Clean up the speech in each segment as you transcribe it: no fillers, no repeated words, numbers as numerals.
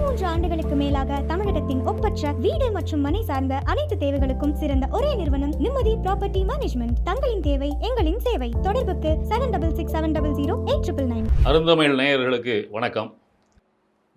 13 ஆண்டுகளுக்கு மேலாக தமிழகத்தின் ஒப்பற்ற வீடு மற்றும் மனை சார்ந்த அனைத்து தேவைகளுக்கும் சிறந்த ஒரே நிறுவனம் நிம்மதி ப்ராப்பர்ட்டி மேனேஜ்மெண்ட். தங்களின் தேவை எங்களின் சேவை. தொடர்புக்கு 7667008999. அருந்தமிழ் நேயர்களுக்கு வணக்கம்.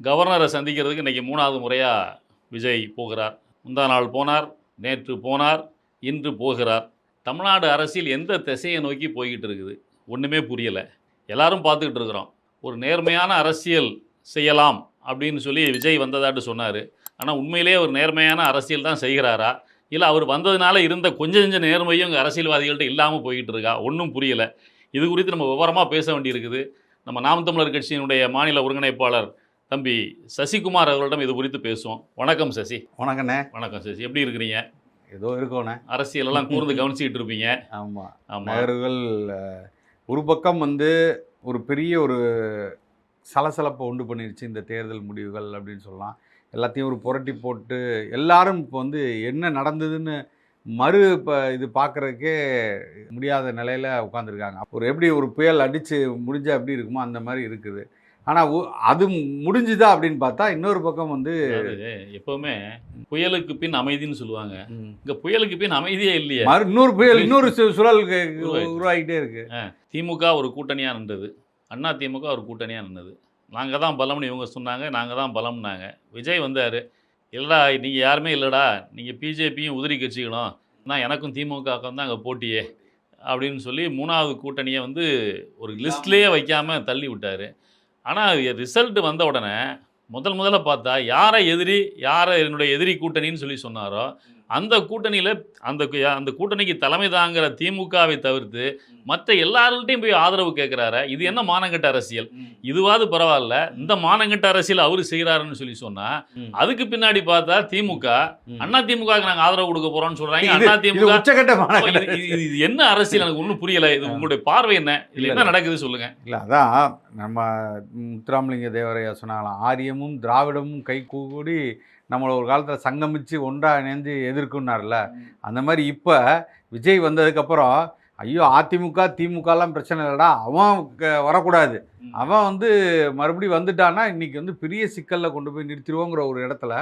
கவர்னரை சந்திக்கிறதுக்கு இன்றைக்கி 3வது முறையாக விஜய் போகிறார். முந்தா நாள் போனார், நேற்று போனார், இன்று போகிறார். தமிழ்நாடு அரசியல் எந்த திசையை நோக்கி போய்கிட்டு இருக்குது ஒன்றுமே புரியலை. எல்லாரும் பார்த்துக்கிட்டு இருக்கிறோம். ஒரு நேர்மையான அரசியல் செய்யலாம் அப்படின்னு சொல்லி விஜய் வந்ததாட்டு சொன்னார். ஆனால் உண்மையிலே ஒரு நேர்மையான அரசியல் தான் செய்கிறாரா, இல்லை அவர் வந்ததுனால இருந்த கொஞ்சம் நேர்மையும் இங்கே அரசியல்வாதிகள்கிட்ட இல்லாமல் போய்கிட்டு இருக்கா, ஒன்றும் புரியலை. இது குறித்து நம்ம விவரமாக பேச வேண்டியிருக்குது. நம்ம நாம் தமிழர் கட்சியினுடைய மாநில ஒருங்கிணைப்பாளர் தம்பி சசிகுமார் அவர்களிடம் இது குறித்து பேசுவோம். வணக்கம் சசி. வணக்கண்ணே. வணக்கம் சசி, எப்படி இருக்கிறீங்க? ஏதோ இருக்கோண்ணே. அரசியலெல்லாம் கூர்ந்து கவனிச்சிக்கிட்டு இருப்பீங்க. ஆமாம் ஆமாம். நகர்கள் ஒரு பக்கம் ஒரு பெரிய ஒரு சலசலப்பை உண்டு பண்ணிருச்சு இந்த தேர்தல் முடிவுகள் அப்படின்னு சொல்லலாம். எல்லாத்தையும் ஒரு புரட்டி போட்டு எல்லாரும் இப்போ என்ன நடந்ததுன்னு இது பார்க்குறதுக்கே முடியாத நிலையில் உட்காந்துருக்காங்க. எப்படி ஒரு புயல் அடித்து முடிஞ்சால் எப்படி இருக்குமோ அந்த மாதிரி இருக்குது. ஆனால் அது முடிஞ்சுதா அப்படின்னு பார்த்தா இன்னொரு பக்கம் எப்போவுமே புயலுக்கு பின் அமைதின்னு சொல்லுவாங்க. இங்கே புயலுக்கு பின் அமைதியே இல்லையே. இன்னொரு புயல், இன்னொரு சுழல் உருவாகிட்டே இருக்கு. திமுக ஒரு கூட்டணியாக நின்றது, அண்ணா திமுக ஒரு கூட்டணியாக நின்றது. நாங்கள் தான் பலம்னு இவங்க சொன்னாங்க, நாங்கள் தான் பலம்னாங்க. விஜய் வந்தார், இல்லைடா நீங்கள் யாருமே இல்லைடா, நீங்கள் பிஜேபியும் உதிரி கட்சிகளும் நான் எனக்கும் திமுகவுக்கும் தான் அங்கே போட்டியே அப்படின்னு சொல்லி 3வது கூட்டணியை ஒரு லிஸ்ட்லேயே வைக்காமல் தள்ளி விட்டார். ஆனால் ரிசல்ட் வந்த உடனே முதல்ல பார்த்தா யாரை எதிரி, யாரை என்னுடைய எதிரி கூட்டணின்னு சொல்லி சொன்னாரோ அந்த கூட்டணியில் அந்த கூட்டணிக்கு தலைமை தாங்கிற திமுகவை தவிர்த்து மற்ற எல்லார்கிட்டையும் போய் ஆதரவு கேட்குறாரு. இது என்ன மானங்கட்ட அரசியல்? இதுவாது பரவாயில்ல, இந்த மானங்கட்ட அரசியல் அவர் செய்கிறாருன்னு சொல்லி சொன்னால் அதுக்கு பின்னாடி பார்த்தா திமுக அண்ணா திமுகவுக்கு நாங்கள் ஆதரவு கொடுக்க போகிறோம்னு சொல்கிறாங்க. அண்ணா திமுக இது என்ன அரசியல்? எனக்கு ஒன்றும் புரியலை. இது உங்களுடைய பார்வை என்ன? இதில் என்ன நடக்குது சொல்லுங்கள். இல்லை, அதான் நம்ம முத்துராமலிங்க தேவரையா சொன்னாங்களாம், ஆரியமும் திராவிடமும் கை கூடி நம்மளை ஒரு காலத்தில் சங்கமித்து ஒன்றாக இணைந்து எதிர்க்குன்னார்ல. அந்த மாதிரி இப்போ விஜய் வந்ததுக்கப்புறம் ஐயோ அதிமுக திமுகலாம் பிரச்சனை இல்லைடா, அவன் வரக்கூடாது, அவன் மறுபடியும் வந்துட்டான்னா இன்றைக்கி பெரிய சிக்கலில் கொண்டு போய் நிறுத்திடுவோங்கிற ஒரு இடத்துல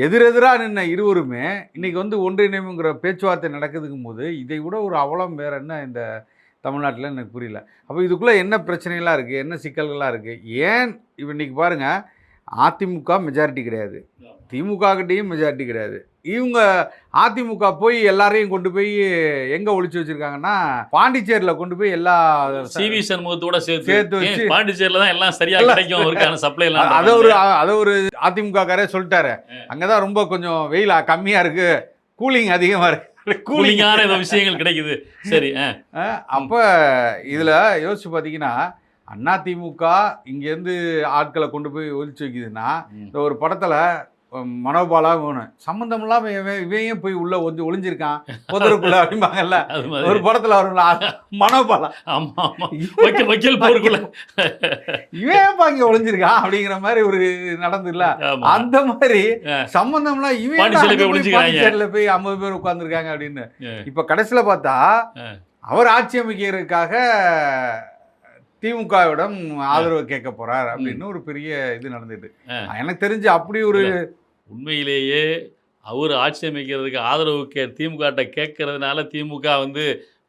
எதிரெதிராக நின்ன இருவருமே இன்றைக்கி ஒன்றிணைவுங்கிற பேச்சுவார்த்தை நடக்குதுக்கும் போது இதை விட ஒரு அவலம் வேறு என்ன இந்த தமிழ்நாட்டில் எனக்கு புரியல. அப்போ இதுக்குள்ளே என்ன பிரச்சனைகளாக இருக்குது, என்ன சிக்கல்களாக இருக்குது? ஏன் இன்றைக்கி பாருங்கள், அதிமுக மெஜாரிட்டி கிடையாது, திமுக கிட்டேயும் மெஜாரிட்டி கிடையாது. இவங்க அதிமுக போய் எல்லாரையும் கொண்டு போய் எங்கே ஒழிச்சு வச்சுருக்காங்கன்னா பாண்டிச்சேரியில் கொண்டு போய் எல்லா சிவி சண்முகத்தோட சேர்த்து வச்சு பாண்டிச்சேரியில் தான் எல்லாம் சரியாக கிடைக்கும் அவருக்கான சப்ளை எல்லாம். அதை ஒரு அதிமுக காரே சொல்லிட்டாரு, அங்கே தான் ரொம்ப கொஞ்சம் வெயில் கம்மியாக இருக்குது, கூலிங் அதிகமாக இருக்குது, கூலிங்கான இந்த விஷயங்கள் கிடைக்குது. சரி, அப்போ இதில் யோசிச்சு பார்த்தீங்கன்னா அதிமுக இங்கேருந்து ஆட்களை கொண்டு போய் ஒழிச்சு வைக்குதுன்னா இந்த ஒரு படத்தில் மனோபாலா வேணும் சம்மந்தம் இல்லாமல் இவையும் போய் உள்ள ஒளிஞ்சிருக்கான் பொதருக்குள்ள அப்படிம்பாங்கல்ல, ஒரு படத்தில் வரும்ல மனோபாலா, வக்கீல் போருக்குள்ள இவன் இங்க ஒளிஞ்சிருக்கான் அப்படிங்கிற மாதிரி ஒரு நடந்து இல்ல. அந்த மாதிரி சம்பந்தம்லாம் இவன் பாண்டிச்சேரியில போய் 50 பேர் உட்கார்ந்துருக்காங்க அப்படின்னு. இப்ப கடைசியில பார்த்தா அவர் ஆட்சி அமைக்கிறதுக்காக திமுகவிடம் ஆதரவு கேட்க போறார் அப்படின்னு ஒரு பெரிய இது நடந்துட்டு. எனக்கு தெரிஞ்சு அப்படி ஒரு உண்மையிலேயே அவர் ஆட்சி அமைக்கிறதுக்கு ஆதரவு திமுக கேட்கறதுனால திமுக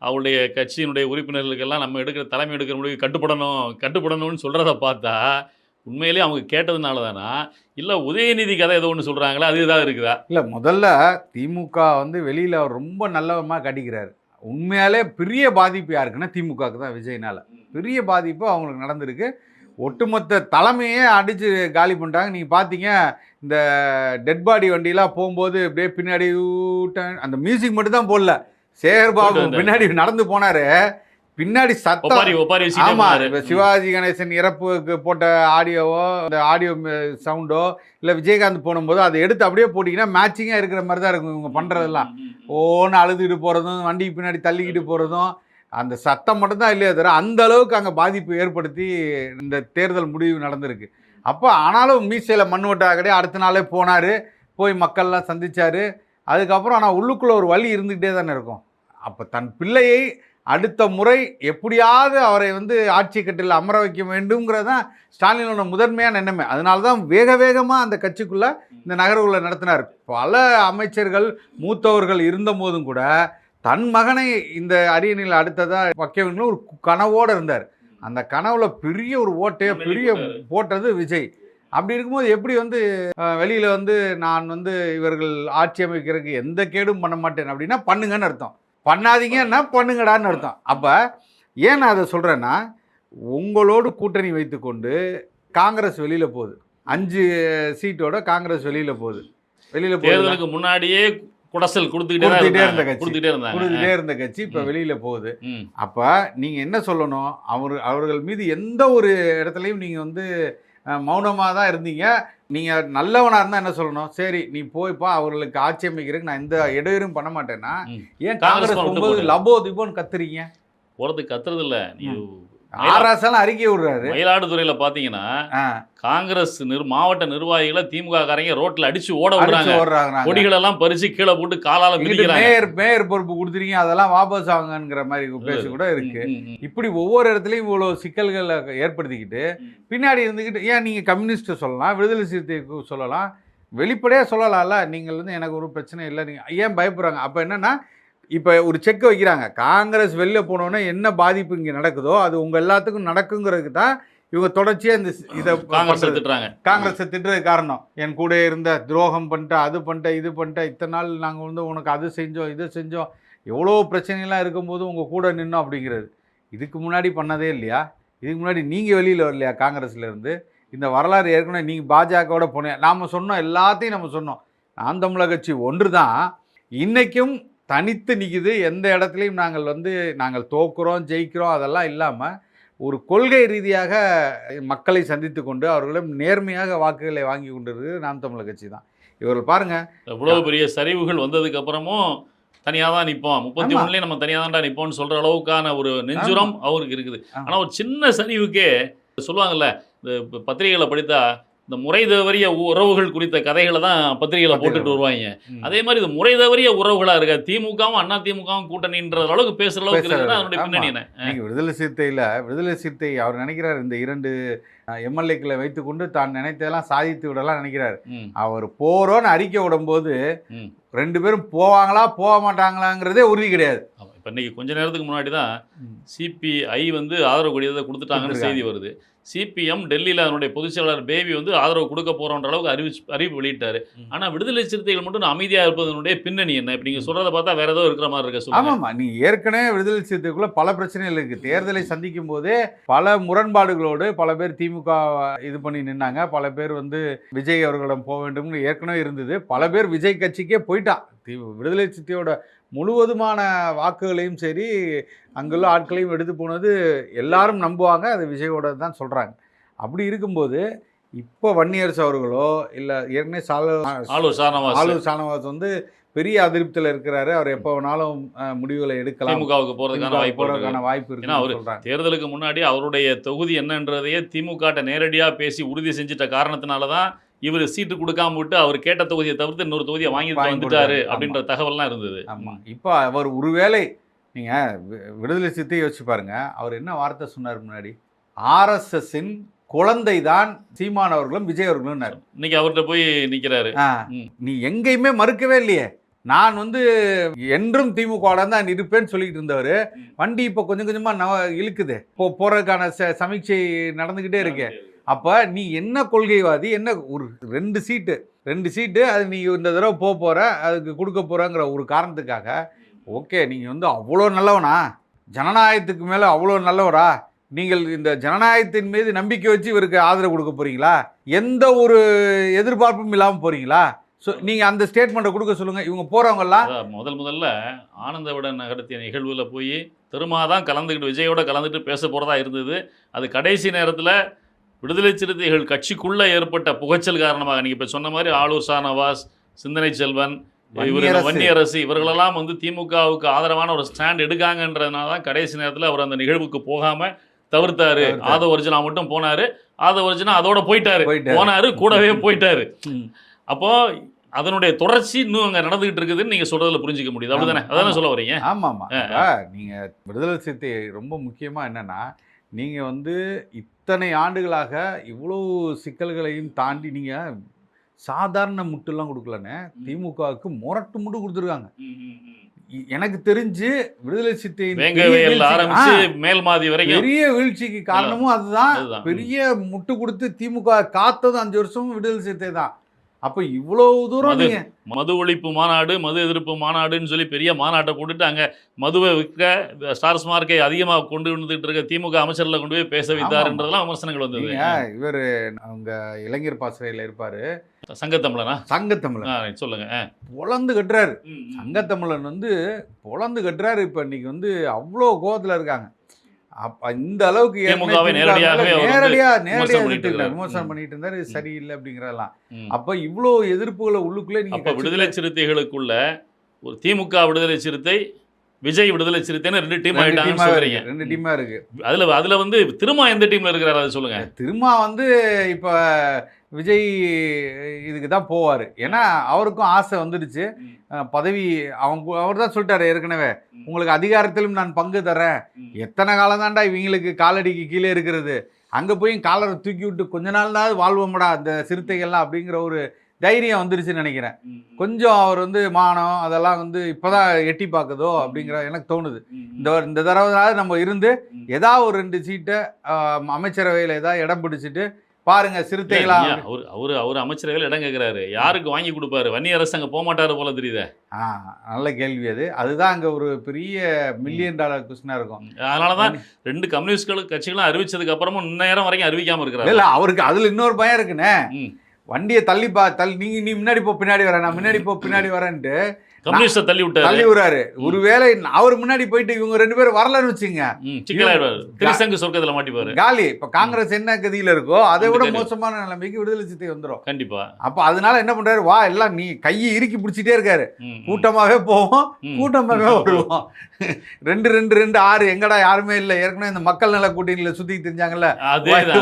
அவருடைய கட்சியினுடைய உறுப்பினர்களுக்கெல்லாம் நம்ம தலைமை எடுக்கிற முடிவு கட்டுப்படணும்னு சொல்கிறத பார்த்தா உண்மையிலேயே அவங்க கேட்டதுனால தானா, இல்லை உதயநிதி கதை ஏதோ ஒன்று சொல்கிறாங்களா, அது ஏதாவது இருக்குதா? இல்லை, முதல்ல திமுக வெளியில் அவர் ரொம்ப நல்லவமாக கடிக்கிறார். உண்மையாலே பெரிய பாதிப்பு யாருக்குன்னா திமுகவுக்கு தான். விஜய்னால பெரிய பாதிப்பு அவங்களுக்கு நடந்திருக்கு. ஒட்டுமொத்த தலைமையே அடித்து காலி பண்ணிட்டாங்க. நீங்கள் பார்த்தீங்க, இந்த டெட் பாடி வண்டியெலாம் போகும்போது அப்படியே பின்னாடி அந்த மியூசிக் மட்டும் தான் போடல, சேகர் பாபு பின்னாடி நடந்து போனார், பின்னாடி சத்தம். ஆமாம், இப்போ சிவாஜி கணேசன் இறப்புக்கு போட்ட ஆடியோவோ அந்த ஆடியோ சவுண்டோ இல்லை விஜயகாந்த் போனும்போது அதை எடுத்து அப்படியே போட்டிங்கன்னா மேட்சிங்காக இருக்கிற மாதிரி தான் இருக்கும் இவங்க பண்ணுறதெல்லாம். ஓன்னு அழுதுகிட்டு போகிறதும் வண்டிக்கு பின்னாடி தள்ளிக்கிட்டு போகிறதும் அந்த சத்தம் மட்டும்தான் இல்லையா தவிர அந்த அளவுக்கு அங்கே பாதிப்பு ஏற்படுத்தி இந்த தேர்தல் முடிவு நடந்திருக்கு. அப்போ ஆனாலும் மீசையில் மண் ஓட்டாகடே அடுத்த நாளே போனார், போய் மக்கள்லாம் சந்தித்தார். அதுக்கப்புறம் ஆனால் உள்ளுக்குள்ளே ஒரு வலி இருந்துக்கிட்டே தானே இருக்கும். அப்போ தன் பிள்ளையை அடுத்த முறை எப்படியாவது அவரை வந்து ஆட்சி கட்டில் அமர வைக்க வேண்டும்ங்கிறது தான் ஸ்டாலினோட முதன்மையான எண்ணமே. அதனால தான் வேகமாக அந்த கட்சிக்குள்ளே இந்த நகர்வுகளை நடத்தினார். பல அமைச்சர்கள் மூத்தவர்கள் இருந்த போதும் கூட தன் மகனை இந்த அரியணையில் அடுத்ததாக வைக்க வேண்டும் ஒரு கனவோடு இருந்தார். அந்த கனவுல பெரிய ஒரு ஓட்டையை போட்டது விஜய். அப்படி இருக்கும்போது எப்படி வந்து வெளியில் வந்து நான் வந்து இவர்கள் ஆட்சி அமைக்கிறதுக்கு எந்த கேடும் பண்ண மாட்டேன் அப்படின்னா பண்ணுங்கன்னு அர்த்தம். பண்ணாதீங்கன்னா பண்ணுங்கடான்னு அர்த்தம். அப்போ ஏன் நான் அதை சொல்கிறேன்னா, உங்களோடு கூட்டணி வைத்துக்கொண்டு காங்கிரஸ் வெளியில் போகுது. 5 சீட்டோட காங்கிரஸ் வெளியில் போகுது. தேர்தலுக்கு முன்னாடியே குடசல் கொடுத்துக்கிட்டே இருந்த கட்சி இப்போ வெளியில் போகுது. அப்போ நீங்கள் என்ன சொல்லணும், அவர்கள் மீது எந்த ஒரு இடத்துலையும் நீங்கள் வந்து மௌனமாக தான் இருந்தீங்க. நீங்கள் நல்லவனாக இருந்தால் என்ன சொல்லணும், சரி நீ போய்ப்பா அவர்களுக்கு ஆட்சி அமைக்கிறதுக்கு நான் எந்த இடையூறும் பண்ண மாட்டேன்னா ஏன் காங்கிரஸ் போகும்போது லபோ திபோன்னு கத்துறீங்க? போகிறதுக்கு கத்துறது இல்லை. ஆராசெல்லாம் அறிக்கை விடுறாரு. மயிலாடுதுறையில பாத்தீங்கன்னா காங்கிரஸ் மாவட்ட நிர்வாகிகளை திமுக காரங்க ரோட்ல அடிச்சு ஓட விடுறாங்க. கொடிகள் எல்லாம் பறிச்சு கீழே போட்டு காலால மேயர் பொறுப்பு கொடுத்துருக்கீங்க, அதெல்லாம் வாபஸ் ஆகுங்கிற மாதிரி பேசி கூட இருக்கு. இப்படி ஒவ்வொரு இடத்துலயும் இவ்வளவு சிக்கல்களை ஏற்படுத்திக்கிட்டு பின்னாடி இருந்துக்கிட்டு ஏன் நீங்க கம்யூனிஸ்ட் சொல்லலாம், விடுதலை சிறுத்தை சொல்லலாம், வெளிப்படையா சொல்லலாம்ல. நீங்கள் வந்து எனக்கு ஒரு பிரச்சனை இல்லை, நீங்க ஏன் பயப்படுறாங்க? அப்ப என்னன்னா, இப்போ ஒரு செக் வைக்கிறாங்க. காங்கிரஸ் வெளில போனோன்னே என்ன பாதிப்பு இங்கே நடக்குதோ அது உங்கள் எல்லாத்துக்கும் நடக்குங்கிறதுக்கு தான் இவங்க தொடர்ச்சியாக இந்த இதை காங்கிரஸை திட்டுறது காரணம். என் கூட இருந்த துரோகம் பண்ணிட்டேன், அது பண்ணிட்டேன், இது பண்ணிட்டேன், இத்தனை நாள் நாங்கள் வந்து உனக்கு அது செஞ்சோம் இது செஞ்சோம், எவ்வளோ பிரச்சனைலாம் இருக்கும்போது உங்கள் கூட நின்னோம் அப்படிங்கிறது. இதுக்கு முன்னாடி பண்ணதே இல்லையா? இதுக்கு முன்னாடி நீங்கள் வெளியில் வரலையா காங்கிரஸ்லேருந்து? இந்த வரலாறு ஏற்கனவே நீங்கள் பாஜகவோட போனேன். நாம் சொன்னோம், எல்லாத்தையும் நம்ம சொன்னோம். நாம் தமிழர் கட்சி ஒன்று தான் இன்றைக்கும் தனித்து நிற்குது. எந்த இடத்துலையும் நாங்கள் தோக்குறோம் ஜெயிக்கிறோம் அதெல்லாம் இல்லாமல் ஒரு கொள்கை ரீதியாக மக்களை சந்தித்து கொண்டு அவர்களிடம் நேர்மையாக வாக்குகளை வாங்கி கொண்டிருக்கிறது நாம் தமிழர் கட்சி தான். இவர்கள் பாருங்கள், எவ்வளோ பெரிய சரிவுகள் வந்ததுக்கு அப்புறமும் தனியாக தான் நிற்போம், 31 நம்ம தனியாக தான்டா நிற்போம்னு சொல்கிற அளவுக்கான ஒரு நெஞ்சுரம் அவருக்கு இருக்குது. ஆனால் ஒரு சின்ன சரிவுக்கே சொல்லுவாங்கல்ல, இந்த பத்திரிகைகளை படித்தா இந்த முறை தவறிய உறவுகள் குறித்த கதைகளை தான் பத்திரிகைகளை போட்டுட்டு வருவாங்க. அதே மாதிரி இது முறை தவறிய உறவுகளாக இருக்க திமுகவும் அண்ணா திமுகவும் கூட்டணின்ற அளவுக்கு பேசுகிற அளவுக்கு இருக்குன்னா அதனுடைய பின்னணி என்ன? நீங்கள் விடுதலை சிறுத்தை அவர் நினைக்கிறார் இந்த 2 எம்எல்ஏக்களை வைத்துக்கொண்டு தான் நினைத்ததெல்லாம் சாதித்து விடலாம் நினைக்கிறார். அவர் போகிறோன்னு அறிக்கை விடும்போது 2 பேரும் போவாங்களா போக மாட்டாங்களாங்கிறதே உறுதி கிடையாது. இப்போ இன்னைக்கு கொஞ்ச நேரத்துக்கு முன்னாடி தான் சிபிஐ வந்து ஆதரவு கடிதத்தை கொடுத்துட்டாங்கன்னு செய்தி வருது. சிபிஎம் டெல்லியில் அதனுடைய பொதுச்செயலாளர் பேபி வந்து ஆதரவு கொடுக்க போகிறோன்ற அளவுக்கு அறிவிப்பு வெளியிட்டார். ஆனால் விடுதலை சிறுத்தைகள் மட்டும் அமைதியாக இருப்பதனுடைய பின்னணி என்ன? இப்போ நீங்கள் சொல்கிறத பார்த்தா வேறு ஏதோ இருக்கிற மாதிரி இருக்க. ஆமாம்மா, நீ ஏற்கனவே விடுதலை சிறுத்தைக்குள்ளே பல பிரச்சனைகள் இருக்குது. தேர்தலை சந்திக்கும் போதே பல முரண்பாடுகளோடு பல பேர் திமுக இது பண்ணி நின்னாங்க. பல பேர் வந்து விஜய் அவர்களிடம் போக வேண்டும்னு ஏற்கனவே இருந்தது. பல பேர் விஜய் கட்சிக்கே போயிட்டான். விடுதலை சிறுத்தையோட முழுவதுமான வாக்குகளையும் சரி அங்குள்ள ஆட்களையும் எடுத்து போனது எல்லாரும் நம்புவாங்க, அது விஜயோட தான் சொல்கிறாங்க. அப்படி இருக்கும்போது இப்போ வன்னியரசு அவர்களோ இல்லை ஏற்கனவே ஆளூர் ஷானவாஸ் வந்து பெரிய அதிருப்தியில் இருக்கிறாரு. அவர் எப்போ வேணாலும் முடிவுகளை எடுக்கலாம், திமுகவுக்கு போகிறதுக்கான வாய்ப்பு இருக்கு. அவர் தேர்தலுக்கு முன்னாடி அவருடைய தொகுதி என்னன்றதையே திமுக நேரடியாக பேசி உறுதி செஞ்சிட்ட காரணத்தினால தான் இவர் சீட்டு கொடுக்காம விட்டு அவர் கேட்ட தொகுதியை தவிர்த்து இன்னொரு தொகுதியை வாங்கிட்டு வந்துட்டாரு அப்படின்ற தகவல்லாம் இருந்தது. ஆமாம், இப்போ அவர் ஒருவேளை நீங்கள் விடுதலை சிறுத்தை யோசிச்சு பாருங்க, அவர் என்ன வார்த்தை சொன்னார் முன்னாடி, ஆர்எஸ்எஸ்ஸின் குழந்தை தான் சீமான் அவர்களும் விஜய் அவர்களும். இன்னைக்கு அவர்கிட்ட போய் நிற்கிறாரு. நீ எங்கேயுமே மறுக்கவே இல்லையே, நான் வந்து என்றும் திமுக தான் இருப்பேன்னு சொல்லிக்கிட்டு இருந்தவர் வண்டி இப்போ கொஞ்சம் கொஞ்சமாக இழுக்குது. இப்போ போகிறதுக்கான சமீட்சை நடந்துக்கிட்டே இருக்கு. அப்போ நீ என்ன கொள்கைவாதி, என்ன ஒரு 2 சீட்டு அது நீ இந்த தடவை போகிற அதுக்கு கொடுக்க போகிறங்கிற ஒரு காரணத்துக்காக ஓகே நீங்கள் வந்து அவ்வளோ நல்லவனா, ஜனநாயகத்துக்கு மேலே அவ்வளோ நல்லவரா, நீங்கள் இந்த ஜனநாயகத்தின் மீது நம்பிக்கை வச்சு இவருக்கு ஆதரவு கொடுக்க போகிறீங்களா, எந்த ஒரு எதிர்பார்ப்பும் இல்லாமல் போகிறீங்களா? ஸோ நீங்கள் அந்த ஸ்டேட்மெண்ட்டை கொடுக்க சொல்லுங்கள். இவங்க போகிறவங்கெல்லாம் முதல்ல ஆனந்த விடன் நடத்திய நிகழ்வில் போய் திருமாதான் கலந்துக்கிட்டு விஜயோட கலந்துட்டு பேச போகிறதா இருந்தது. அது கடைசி நேரத்தில் விடுதலை சிறுத்தைகள் கட்சிக்குள்ளே ஏற்பட்ட புகைச்சல் காரணமாக நீங்கள் இப்போ சொன்ன மாதிரி ஆளூர் ஷானவாஸ், சிந்தனை செல்வன், வன்னியரசு இவர்களெல்லாம் வந்து திமுகவுக்கு ஆதரவான ஒரு ஸ்டாண்ட் எடுக்காங்கன்றதுனால தான் கடைசி நேரத்தில் அவர் அந்த நிகழ்வுக்கு போகாமல் தவிர்த்தாரு. ஆதவ ஒரிஜினா மட்டும் போனார். ஆதவ ஒரிஜினா அதோட போனாரு, கூடவே போயிட்டாரு. அப்போ அதனுடைய தொடர்ச்சி இன்னும் அங்க நடந்துகிட்டு இருக்குதுன்னு நீங்க சொல்றதுல புரிஞ்சுக்க முடியுது. அப்படிதானே? அதானே சொல்ல வரீங்க? ஆமாம். நீங்கள் விடுதலை சிறுத்தை ரொம்ப முக்கியமாக என்னென்னா, நீங்கள் வந்து இத்தனை ஆண்டுகளாக இவ்வளோ சிக்கல்களையும் தாண்டி நீங்கள் சாதாரண முட்டுலாம் கொடுக்கலன்னு திமுகவுக்கு முரட்டு முட்டு கொடுத்துருக்காங்க. எனக்கு தெரிஞ்சு விடுதலை சிறுத்தையின் ஆரம்பிச்சு மேல் மாதி வரைக்கும் பெரிய வீழ்ச்சிக்கு காரணமும் அதுதான். பெரிய முட்டு கொடுத்து திமுக காத்ததும் 5 வருஷமும் விடுதலை சிறுத்தை தான். அப்ப இவ்வளவு தூரம் நீங்க மது ஒழிப்பு மாநாடு, மது எதிர்ப்பு மாநாடுன்னு சொல்லி பெரிய மாநாட்டை போட்டுட்டு அங்க மதுவை விற்க ஸ்டார்ஸ் மார்க்கை அதிகமாக கொண்டு வந்துட்டு இருக்க திமுக அமைச்சர்களை கொண்டு போய் பேச வைத்தாருன்றதெல்லாம் விமர்சனங்கள் வந்தது. இவர் அவங்க இளைஞர் பாசறையில் இருப்பாரு, சங்கத்தமிழனா? சங்கத்தமிழன் சொல்லுங்க. பொழந்து கட்டுறாரு. சங்கத்தமிழன் வந்து பொழந்து கட்டுறாரு. இப்ப இன்னைக்கு வந்து அவ்வளோ கோவத்துல இருக்காங்க. அப்ப இந்த அளவுக்கு நேரடியா விமர்சனம் பண்ணிட்டு இருந்தாரு. சரியில்லை அப்படிங்கிறதெல்லாம். அப்ப இவ்வளோ எதிர்ப்புகளை உள்ளுக்குள்ளே நீங்க விடுதலை சிறுத்தைகளுக்குள்ள ஒரு திமுக விடுதலை சிறுத்தை, விஜய் விடுதலை சிறுத்தைன்னு 2 டீம் ஆயிட்டாங்க. 2 டீமா இருக்கு. அதுல வந்து திருமா எந்த டீம்ல இருக்கிறாரு அதை சொல்லுங்க. திருமா வந்து இப்ப விஜய் இதுக்கு தான் போவார். ஏன்னா அவருக்கும் ஆசை வந்துடுச்சு. பதவி அவர் தான் சொல்லிட்டாரு ஏற்கனவே, உங்களுக்கு அதிகாரத்திலும் நான் பங்கு தரேன். எத்தனை காலம் தாண்டா இவங்களுக்கு காலடிக்கு கீழே இருக்கிறது, அங்கே போய் காலரை தூக்கி விட்டு கொஞ்ச நாள் தான் வாழ்வோம்டா அந்த சிறுத்தைகள்லாம் அப்படிங்கிற ஒரு தைரியம் வந்துருச்சுன்னு நினைக்கிறேன். கொஞ்சம் அவர் வந்து மானம் அதெல்லாம் வந்து இப்போதான் எட்டி பார்க்குதோ அப்படிங்கிற எனக்கு தோணுது. இந்த தடவை நம்ம இருந்து ஏதாவது ஒரு 2 சீட்டை அமைச்சரவையில் ஏதாவது இடம் பிடிச்சிட்டு பாருங்க சிறுத்தைகளா. அவர் அமைச்சரவையில் இடம் கேட்கிறாரு, யாருக்கு வாங்கி கொடுப்பாரு? வன்னியரசு அங்கே போக மாட்டாரு போல தெரியுது. நல்ல கேள்வி அது. அதுதான் அங்கே ஒரு பெரிய $1,000,000 கொஸ்டினா இருக்கும். அதனாலதான் 2 கம்யூனிஸ்ட் கட்சிகளும் அறிவிச்சதுக்கு அப்புறமும் நேரம் வரைக்கும் அறிவிக்காம இருக்கிறாரு. இல்ல அவருக்கு அதுல இன்னொரு பயம் இருக்குண்ணே. வண்டியை தள்ளி நீ முன்னாடி போ பின்னாடி வரேன், நான் முன்னாடி போ பின்னாடி வரேன்ட்டு கம்யூனிஸ்ட தள்ளி விடுறாரு. ஒருவேளை அவர் முன்னாடி போயிட்டு இவங்க 2 பேரும் வரலன்னு வச்சுங்க, திரிசங்கு சொர்க்கத்துல மாட்டிப்பாரு காலி. இப்ப காங்கிரஸ் என்ன கதியில இருக்கோ அதை விட மோசமான நிலைமைக்கு விடுதலை சிறுத்தை வந்துடும் கண்டிப்பா. அப்ப அதனால என்ன பண்றாரு, வா எல்லாம் நீ கையை இறுக்கி பிடிச்சிட்டே இருக்காரு. கூட்டமாவே போவோம், கூட்டமாவே வருவோம். 2-2-2-6 எங்கடா யாருமே இல்லை. ஏற்கனவே இந்த மக்கள் நல கூட்டணியில சுத்தி தெரிஞ்சாங்கல்ல,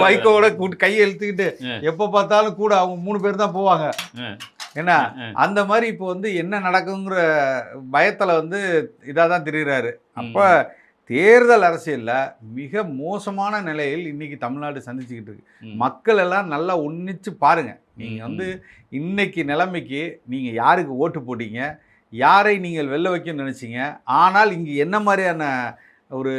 வைகோவோட கையை இழுத்துக்கிட்டு எப்ப பார்த்தாலும் கூட அவங்க 3 பேர் தான் போவாங்க. என்ன அந்த மாதிரி இப்போ வந்து என்ன நடக்குங்கிற பயத்தில் வந்து இதாக தான் தெரிகிறாரு. அப்போ தேர்தல் அரசியலில் மிக மோசமான நிலையில் இன்னைக்கு தமிழ்நாடு சந்திச்சுக்கிட்டு இருக்கு. மக்கள் எல்லாம் நல்லா ஒன்னிச்சு பாருங்கள். நீங்கள் வந்து இன்னைக்கு நிலைமைக்கு நீங்கள் யாருக்கு ஓட்டு போட்டீங்க, யாரை நீங்கள் வெல்ல வைக்கணும்னு நினச்சிங்க, ஆனால் இங்கே என்ன மாதிரியான ஒரு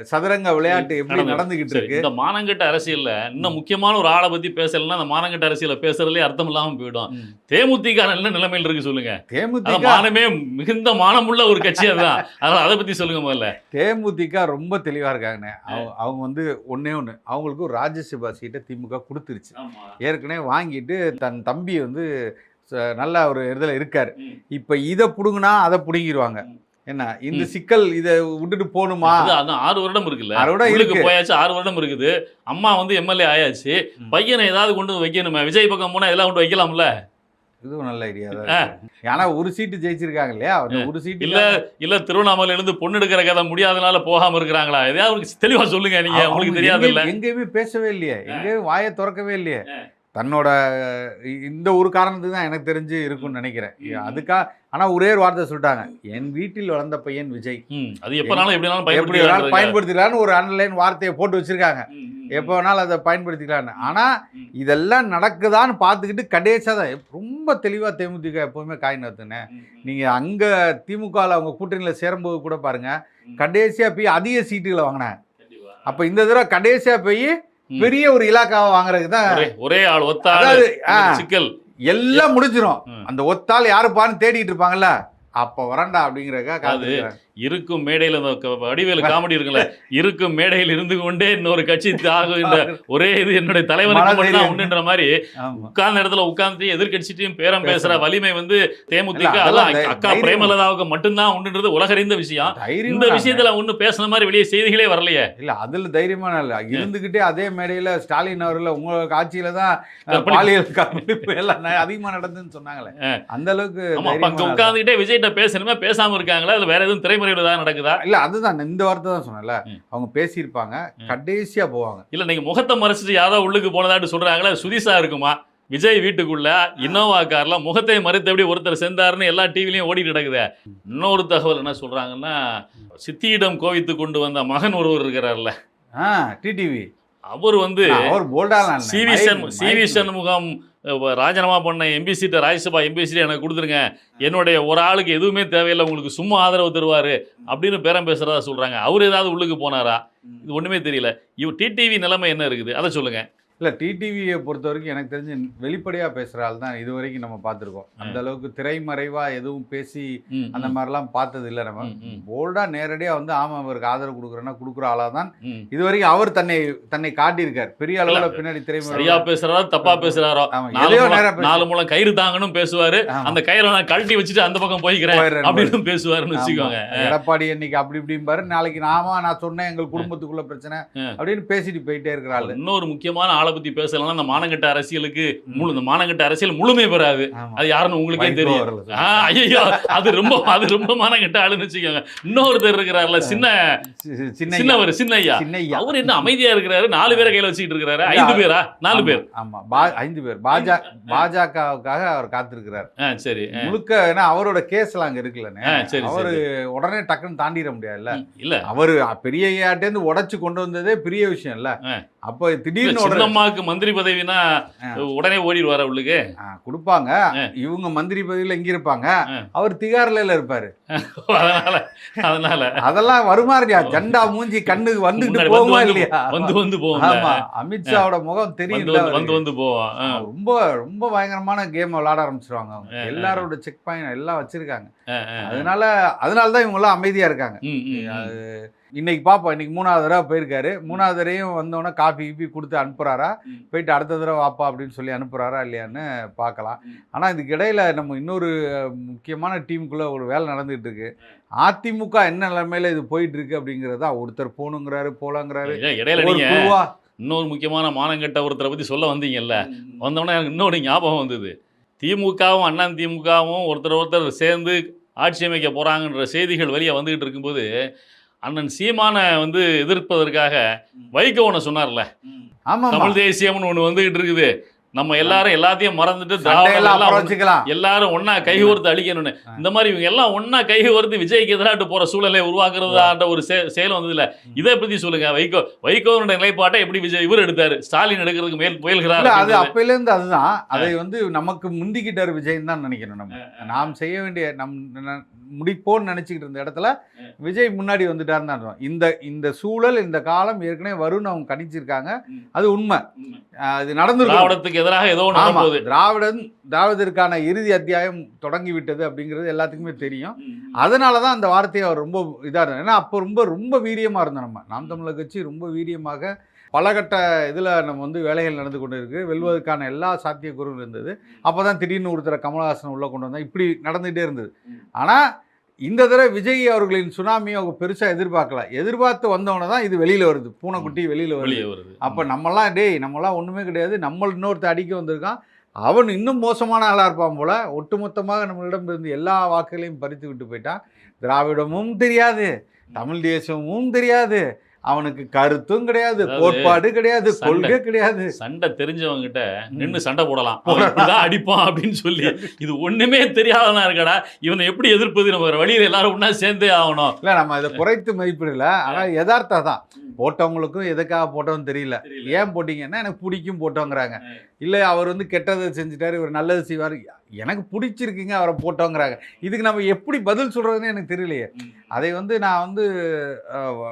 சதுரங்க விளையாட்டு எப்படி நடந்துகிட்டு இருக்கு. இந்த மானங்கட்ட அரசியல்ல இன்னும் முக்கியமான ஒரு ஆளை பத்தி பேசலன்னா அந்த மானங்கட்ட அரசியல பேசுறதுலேயே அர்த்தம் இல்லாம போயிடும். தேமுதிக நல்ல நிலைமையில் இருக்கு சொல்லுங்க. தேமுதிக மானமே மிகுந்த மானமுள்ள ஒரு கட்சி அதுதான். அதனால அதை பத்தி சொல்லுங்க. முதல்ல தேமுதிக ரொம்ப தெளிவா இருக்காங்கண்ணே. அவங்க வந்து ஒன்னே ஒன்று, அவங்களுக்கு ஒரு ராஜ்யசபா சீட்டை திமுக கொடுத்துருச்சு. ஏற்கனவே வாங்கிட்டு தன் தம்பி வந்து நல்ல ஒரு இடத்துல இருக்காரு. இப்ப இதை புடுங்கினா அதை புடுங்கிடுவாங்க. என்ன இந்த சிக்கல், இதை விட்டுட்டு போகணுமா? 6 வருடம் இருக்குல்ல, இருக்கு போயாச்சு. 6 வருடம் இருக்குது. அம்மா வந்து எம்எல்ஏ ஆயாச்சு. பையனை ஏதாவது கொண்டு வைக்கணுமே. விஜய் பக்கம் போனா இதெல்லாம் கொண்டு வைக்கலாம்ல. இதுவும் நல்ல ஐடியா தான். ஏன்னா ஒரு சீட்டு ஜெயிச்சிருக்காங்க இல்லையா, ஒரு சீட்டு இல்ல திருவண்ணாமலையில இருந்து பொண்ணு எடுக்கிற கதை முடியாதனால போகாம இருக்கிறாங்களா? எதாவது தெளிவா சொல்லுங்க. நீங்க உங்களுக்கு தெரியாது இல்ல, எங்கேயுமே பேசவே இல்லையே, எங்கேயும் வாயை திறக்கவே இல்லையே. தன்னோட இந்த ஒரு காரணத்துக்கு தான் எனக்கு தெரிஞ்சு இருக்கும்னு நினைக்கிறேன். அதுக்கா ஆனால் ஒரே ஒரு வார்த்தை சொல்லிட்டாங்க, என் வீட்டில் வளர்ந்த பையன் விஜய், அது எப்போனாலும் எப்படி வேணாலும் பயன்படுத்திக்கலான்னு ஒரு அண்டர்லைன் வார்த்தையை போட்டு வச்சிருக்காங்க. எப்போ வேணாலும் அதை பயன்படுத்திக்கலான்னு. ஆனால் இதெல்லாம் நடக்குதான்னு பார்த்துக்கிட்டு கடைசியாக தான் ரொம்ப தெளிவாக தேமுதிக எப்போவுமே காய் நத்துனே. நீங்கள் அங்கே திமுகவில் அவங்க கூட்டணியில் சேரும்போது கூட பாருங்கள், கடைசியாக போய் அதிக சீட்டுகளை வாங்கினேன். அப்போ இந்த தடவை கடைசியாக போய் பெரிய ஒரு இலாக்காவை வாங்குறதுக்கு தான் ஒரே ஆள் ஒத்தாள் சிக்கல் எல்லாம் முடிஞ்சிடும். அந்த ஒத்தாள் யாருப்பான்னு தேடிட்டு இருப்பாங்கல்ல, அப்போ வரண்டா அப்படிங்கிறதுக்காக இருக்கும் மேடையில் வடிவேலு காமெடி இருக்குல்ல, இருக்கும் மேடையில் இருந்து கொண்டே இன்னொரு கட்சி ஆகுகின்ற ஒரே இது என்னுடைய தலைவனுக்கு உண்டுன்ற மாதிரி உட்கார்ந்த இடத்துல உட்கார்ந்து எதிர்கட்சிட்டையும் பேரம் பேசுற வலிமை வந்து தேமுதிக அக்கா பிரேமலதாவுக்கு மட்டும்தான் உண்டுன்றது உலகறிந்த விஷயம். இந்த விஷயத்துல ஒண்ணு பேசுன மாதிரி வெளியே செய்திகளே வரலையே. இல்ல அதுல தைரியமான இல்ல இருந்துகிட்டே அதே மேடையில ஸ்டாலின் அவர்கள் உங்களுக்கு ஆட்சியில தான் பாலியல் எல்லாம் அதிகமா நடந்துன்னு சொன்னாங்களே, அந்த அளவுக்கு உட்கார்ந்துகிட்டே விஜய்கிட்ட பேசணுமே பேசாம இருக்காங்களா, அது வேற எதுவும் திரைமுறை நடக்குதா? இல்ல அதுதான் இந்த வார்த்தை தான் சொன்னல, அவங்க பேசியிருப்பாங்க கடைசியா போவாங்க. இல்ல நீங்க முகத்தை மறைச்சிட்டு யாரோ உள்ளுக்கு போனதாட்டு சொல்றாங்களா, சுதிஷா இருக்குமா? விஜய் வீட்டுக்குள்ள இன்னோவா கார்ல முகத்தை மறைத்தபடி ஒருத்தர் சென்றாருன்னு எல்லா டிவிலையும் ஓடிட்டு கிடக்குது. இன்னொரு தகவல் என்ன சொல்றாங்கன்னா, சித்தியிடம் கோவித்து கொண்டு வந்த மகன் ஒருவர் இருக்கிறார்ல, டிடிவி, அவர் வந்து அவர் போல்டா சிவி சண்முகம் ராஜினாமா பண்ண எம்பி சீட்டை, ராஜ்யசபா எம்பி சீட்டை எனக்கு கொடுத்துருங்க, என்னுடைய ஒரு ஆளுக்கு எதுவுமே தேவையில்லை, உங்களுக்கு சும்மா ஆதரவு தருவாரு அப்படின்னு பேரம் பேசுறதா சொல்றாங்க. அவர் ஏதாவது உள்ளுக்கு போனாரா? இது ஒண்ணுமே தெரியல. டிடிவி நிலைமை என்ன இருக்குது அதை சொல்லுங்க. இல்லை, டிடிவியை பொறுத்த வரைக்கும் எனக்கு தெரிஞ்சு வெளிப்படையாக பேசுகிற ஆள் தான் இது வரைக்கும் நம்ம பார்த்துருக்கோம். அந்த அளவுக்கு திரைமறைவாக எதுவும் பேசி அந்த மாதிரிலாம் பார்த்தது இல்லை. நம்ம போல்டாக நேரடியாக வந்து ஆமாம் அவருக்கு ஆதரவு கொடுக்குறேன்னா கொடுக்குற ஆளாக தான் இது வரைக்கும் அவர் தன்னை காட்டியிருக்கார். பெரிய அளவில் பின்னாடி சரியா பேசுறாரோ தப்பா பேசுறாரோ, நாலு மூலம் கயிறு தாங்கணும் பேசுவாரு, அந்த கயிறை நான் கழட்டி வச்சுட்டு அந்த பக்கம் போய்க்கிறேன் அப்படின்னு பேசுவாருன்னு வச்சுக்கோங்க. எடப்பாடி இன்னைக்கு அப்படி இப்படிம்பாரு, நாளைக்கு நான் சொன்னேன் எங்கள் குடும்பத்துக்குள்ள பிரச்சனை அப்படின்னு பேசிட்டு போயிட்டே இருக்கிறாள். இன்னொரு முக்கியமான ஆளை பத்தி பேசலாம், அந்த மானங்கட்ட அரசியலுக்கு இந்த மானங்கட்ட அரசியல் முழுமை பெறாது. அது யாருன்னு உங்களுக்கே தெரியும். ஐயோ, அது ரொம்ப மானங்கட்ட ஆளுன்னு வச்சுக்கோங்க. இன்னொருத்தர் இருக்கிறார்ல, சின்னையா, அவர் என்ன அமைதியா இருக்கிறாரு, 4 பேரை கையில வச்சுக்கிட்டு இருக்கிறாரு. 5 பேரா 4 பேர்? ஆமா, 5 பேர். பாஜகவுக்காக அவர் காத்திருக்கிறார். சரி, முழுக்க அவரோட கேஸ் எல்லாம் அங்க இருக்குல்ல, அவரு உடனே டக்குன்னு தாண்டிட முடியாதுல்ல. இல்ல, அவரு பெரிய ஐயாட்டேந்து உடைச்சு கொண்டு வந்ததே பெரிய விஷயம் இல்ல. அப்ப திடீர்னு மந்திரி பதவினா உடனே ஓடிடுவார உள்ளுக்கு கொடுப்பாங்க. இவங்க மந்திரி பதவியில எங்க இருப்பாங்க, அவர் திகார்ல இருப்பாரு. அதனால அதெல்லாம் வருமா இல்லையா, ஜெண்டா மூஞ்சி கண்ணுக்கு வந்துட்டு போகுமா இல்லையா, வந்து போகும். ஆமா, அமித்ஷாவோட முகம் தெரியல, வந்து போவோம். ரொம்ப ரொம்ப பயங்கரமான கேம் விளையாட ஆரம்பிச்சிருவாங்க. அவங்க எல்லாரோட செக் பாயிண்ட் எல்லாம் வச்சிருக்காங்க. அதனாலதான் இவங்க எல்லாம் அமைதியா இருக்காங்க. இன்னைக்கு பாப்போம், இன்னைக்கு 3வது தடவை போயிருக்காரு. 3வது தடவையும் வந்தோடனே காஃபி கீப்பி கொடுத்து அனுப்புறாரா, போயிட்டு அடுத்த தடவை வாப்பா அப்படின்னு சொல்லி அனுப்புறாரா இல்லையான்னு பார்க்கலாம். ஆனால் இதுக்கு இடையில நம்ம இன்னொரு முக்கியமான டீமுக்குள்ள ஒரு வேலை நடந்துகிட்டு இருக்கு. அதிமுக என்ன நிலைமையில இது போயிட்டு இருக்கு அப்படிங்கிறதா, ஒருத்தர் போகணுங்கிறாரு போலாங்கிறாரு. இடையில இன்னொரு முக்கியமான மானங்கட்ட ஒருத்தரை பத்தி சொல்ல வந்தீங்கல்ல, வந்தோடனே எனக்கு இன்னொரு ஞாபகம் வந்தது. திமுகவும் அண்ணா திமுகவும் ஒருத்தர் சேர்ந்து ஆட்சி அமைக்க போறாங்கன்ற செய்திகள் வெளியே வந்துகிட்டு இருக்கும்போது, அண்ணன் சீமான வந்து எதிர்ப்பதற்காக வைகோ ஒன்று சொன்னார்ல, தமிழ் தேசியம்னு ஒன்று வந்துகிட்டு இருக்குது, நம்ம எல்லாத்தையும் மறந்துட்டு எல்லாரும் ஒன்னா கைகோர்த்து அழிக்கணும்னு. இந்த மாதிரி இவங்க எல்லாம் ஒன்னா கைகோர்த்து விஜய்க்கு எதிராட்டு போற சூழலை உருவாக்குறதான்ற ஒரு செயல் வந்தது இல்ல. இதை பத்தி சொல்லுங்க. வைகோனுடைய நிலைப்பாட்டை எப்படி விஜய் இவர் எடுத்தாரு, ஸ்டாலின் எடுக்கிறதுக்கு மேல் முயல்கிறார். அது அப்பையில இருந்து அதுதான், அதை வந்து நமக்கு முந்திக்கிட்டார் விஜய் தான் நினைக்கணும். நாம் செய்ய வேண்டிய முடிப்போன்னு நினைச்சுக்கிட்டு இருந்த இடத்துல விஜய் முன்னாடி வந்துட்டாருன்னு தான். இந்த சூழல் இந்த காலம் ஏற்கனவே வரும்னு அவங்க கணிச்சிருக்காங்க. அது உண்மை, அது நடந்துருக்கு. எதிராக ஏதோ திராவிடத்திற்கான இறுதி அத்தியாயம் தொடங்கி விட்டது அப்படிங்கிறது எல்லாத்துக்குமே தெரியும். அதனாலதான் அந்த வார்த்தையை அவர் ரொம்ப இதா இருந்தார். ஏன்னா அப்போ ரொம்ப வீரியமா இருந்தோம். நாம் தமிழர் கட்சி ரொம்ப வீரியமாக பலகட்ட இதில் நம்ம வந்து வேலைகள் நடந்து கொண்டு இருக்கு. வெல்வதற்கான எல்லா சாத்தியக்கூறுகளும் இருந்தது. அப்போ தான் திடீர்னு ஒருத்தர கமலஹாசன் உள்ளே கொண்டு வந்தால் இப்படி நடந்துகிட்டே இருந்தது. ஆனால் இந்த தடவை விஜய் அவர்களின் சுனாமியை அவங்க பெருசாக எதிர்பார்த்து வந்தவன தான் இது வெளியில் வருது, பூனைக்குட்டி வெளியில் வருது. அப்போ நம்மளாம் ஒன்றுமே கிடையாது, இன்னொருத்த அடிக்க வந்திருக்கான், அவன் இன்னும் மோசமான ஆளாக இருப்பான் போல. ஒட்டுமொத்தமாக நம்மளிடம் இருந்து எல்லா வாக்குகளையும் பறித்து விட்டு போயிட்டான். திராவிடமும் தெரியாது, தமிழ் தேசமும் தெரியாது, அவனுக்கு கருத்தும் கிடையாது, கோட்பாடு கிடையாது, கொள்கை கிடையாது. சண்டை தெரிஞ்சவங்கிட்ட நின்று சண்டை போடலாம், அடிப்பான் அப்படின்னு சொல்லி, இது ஒண்ணுமே தெரியாதவனா இருக்கடா, இவனை எப்படி எதிர்ப்பது, நம்ம வழியில எல்லாரும் ஒன்னா சேர்ந்தே ஆகணும். இல்ல, நம்ம இதை குறைத்து மதிப்பிடல, ஆனா யதார்த்தம் தான். போட்டவங்களுக்கும் எதுக்காக போட்டோன்னு தெரியல, ஏன் போட்டீங்கன்னா எனக்கு பிடிக்கும் போட்டோங்கிறாங்க. இல்லை அவர் வந்து கெட்டதை செஞ்சுட்டாரு, இவர் நல்லது செய்வார், எனக்கு பிடிச்சிருக்குங்க அவரை போட்டோங்கிறாங்க. இதுக்கு நம்ம எப்படி பதில் சொல்கிறதுன்னு எனக்கு தெரியலையே. அதை வந்து நான் வந்து